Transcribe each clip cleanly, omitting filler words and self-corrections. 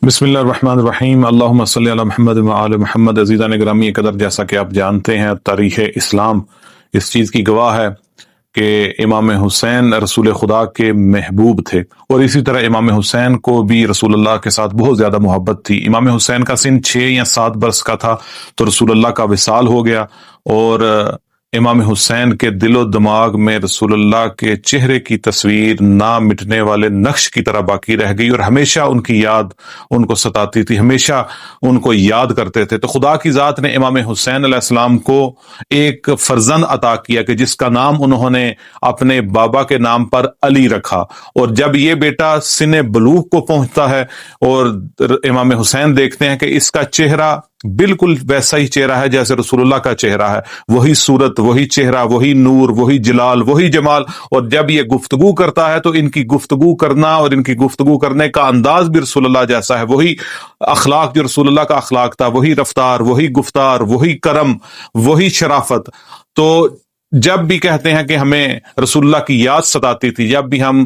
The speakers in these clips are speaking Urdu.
بسم اللہ الرحمن الرحیم، اللہم صلی علی محمد وعلی محمد۔ عزیزان گرامی قدر، جیسا کہ آپ جانتے ہیں تاریخ اسلام اس چیز کی گواہ ہے کہ امام حسین رسول خدا کے محبوب تھے، اور اسی طرح امام حسین کو بھی رسول اللہ کے ساتھ بہت زیادہ محبت تھی۔ امام حسین کا سن 6 یا 7 برس کا تھا تو رسول اللہ کا وصال ہو گیا، اور امام حسین کے دل و دماغ میں رسول اللہ کے چہرے کی تصویر نہ مٹنے والے نقش کی طرح باقی رہ گئی، اور ہمیشہ ان کی یاد ان کو ستاتی تھی، ہمیشہ ان کو یاد کرتے تھے۔ تو خدا کی ذات نے امام حسین علیہ السلام کو ایک فرزند عطا کیا کہ جس کا نام انہوں نے اپنے بابا کے نام پر علی رکھا، اور جب یہ بیٹا سن بلوغ کو پہنچتا ہے اور امام حسین دیکھتے ہیں کہ اس کا چہرہ بالکل ویسا ہی چہرہ ہے جیسے رسول اللہ کا چہرہ ہے، وہی صورت، وہی چہرہ، وہی نور، وہی جلال، وہی جمال، اور جب یہ گفتگو کرتا ہے تو ان کی گفتگو کرنا اور ان کی گفتگو کرنے کا انداز بھی رسول اللہ جیسا ہے، وہی اخلاق جو رسول اللہ کا اخلاق تھا، وہی رفتار، وہی گفتار، وہی کرم، وہی شرافت۔ تو جب بھی کہتے ہیں کہ ہمیں رسول اللہ کی یاد ستاتی تھی، جب بھی ہم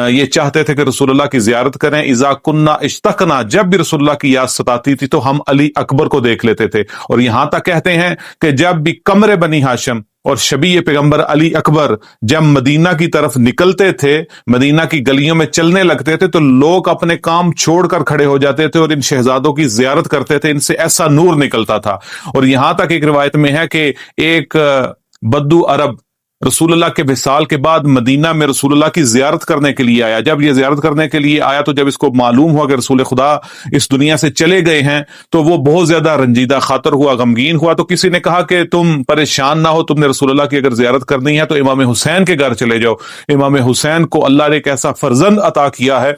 یہ چاہتے تھے کہ رسول اللہ کی زیارت کریں، اذا کننا اشتقنا، جب بھی رسول اللہ کی یاد ستاتی تھی تو ہم علی اکبر کو دیکھ لیتے تھے، اور یہاں تک کہتے ہیں کہ جب بھی قمر بنی ہاشم اور شبیہ پیغمبر علی اکبر جب مدینہ کی طرف نکلتے تھے، مدینہ کی گلیوں میں چلنے لگتے تھے، تو لوگ اپنے کام چھوڑ کر کھڑے ہو جاتے تھے اور ان شہزادوں کی زیارت کرتے تھے، ان سے ایسا نور نکلتا تھا۔ اور یہاں تک ایک روایت میں ہے کہ ایک بدو عرب رسول اللہ کے وصال کے بعد مدینہ میں رسول اللہ کی زیارت کرنے کے لیے آیا۔ جب یہ زیارت کرنے کے لیے آیا تو جب اس کو معلوم ہوا کہ رسول خدا اس دنیا سے چلے گئے ہیں تو وہ بہت زیادہ رنجیدہ خاطر ہوا، غمگین ہوا۔ تو کسی نے کہا کہ تم پریشان نہ ہو، تم نے رسول اللہ کی اگر زیارت کرنی ہے تو امام حسین کے گھر چلے جاؤ۔ امام حسین کو اللہ نے ایک ایسا فرزند عطا کیا ہے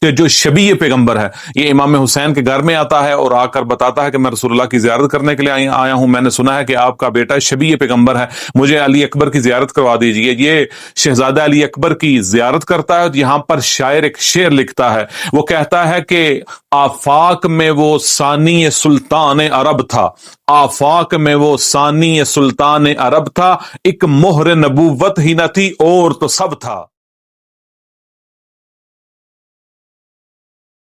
کہ جو شبیہ پیغمبر ہے، یہ امام حسین کے گھر میں آتا ہے اور آ کر بتاتا ہے کہ میں رسول اللہ کی زیارت کرنے کے لیے آیا ہوں، میں نے سنا ہے کہ آپ کا بیٹا شبیہ پیغمبر ہے، مجھے علی اکبر کی زیارت کروا دیجئے۔ یہ شہزادہ علی اکبر کی زیارت کرتا ہے، یہاں پر شاعر ایک شعر لکھتا ہے، وہ کہتا ہے کہ آفاق میں وہ ثانی سلطان عرب تھا، آفاق میں وہ ثانی سلطان عرب تھا، ایک مہر نبوت ہی نہ تھی اور تو سب تھا۔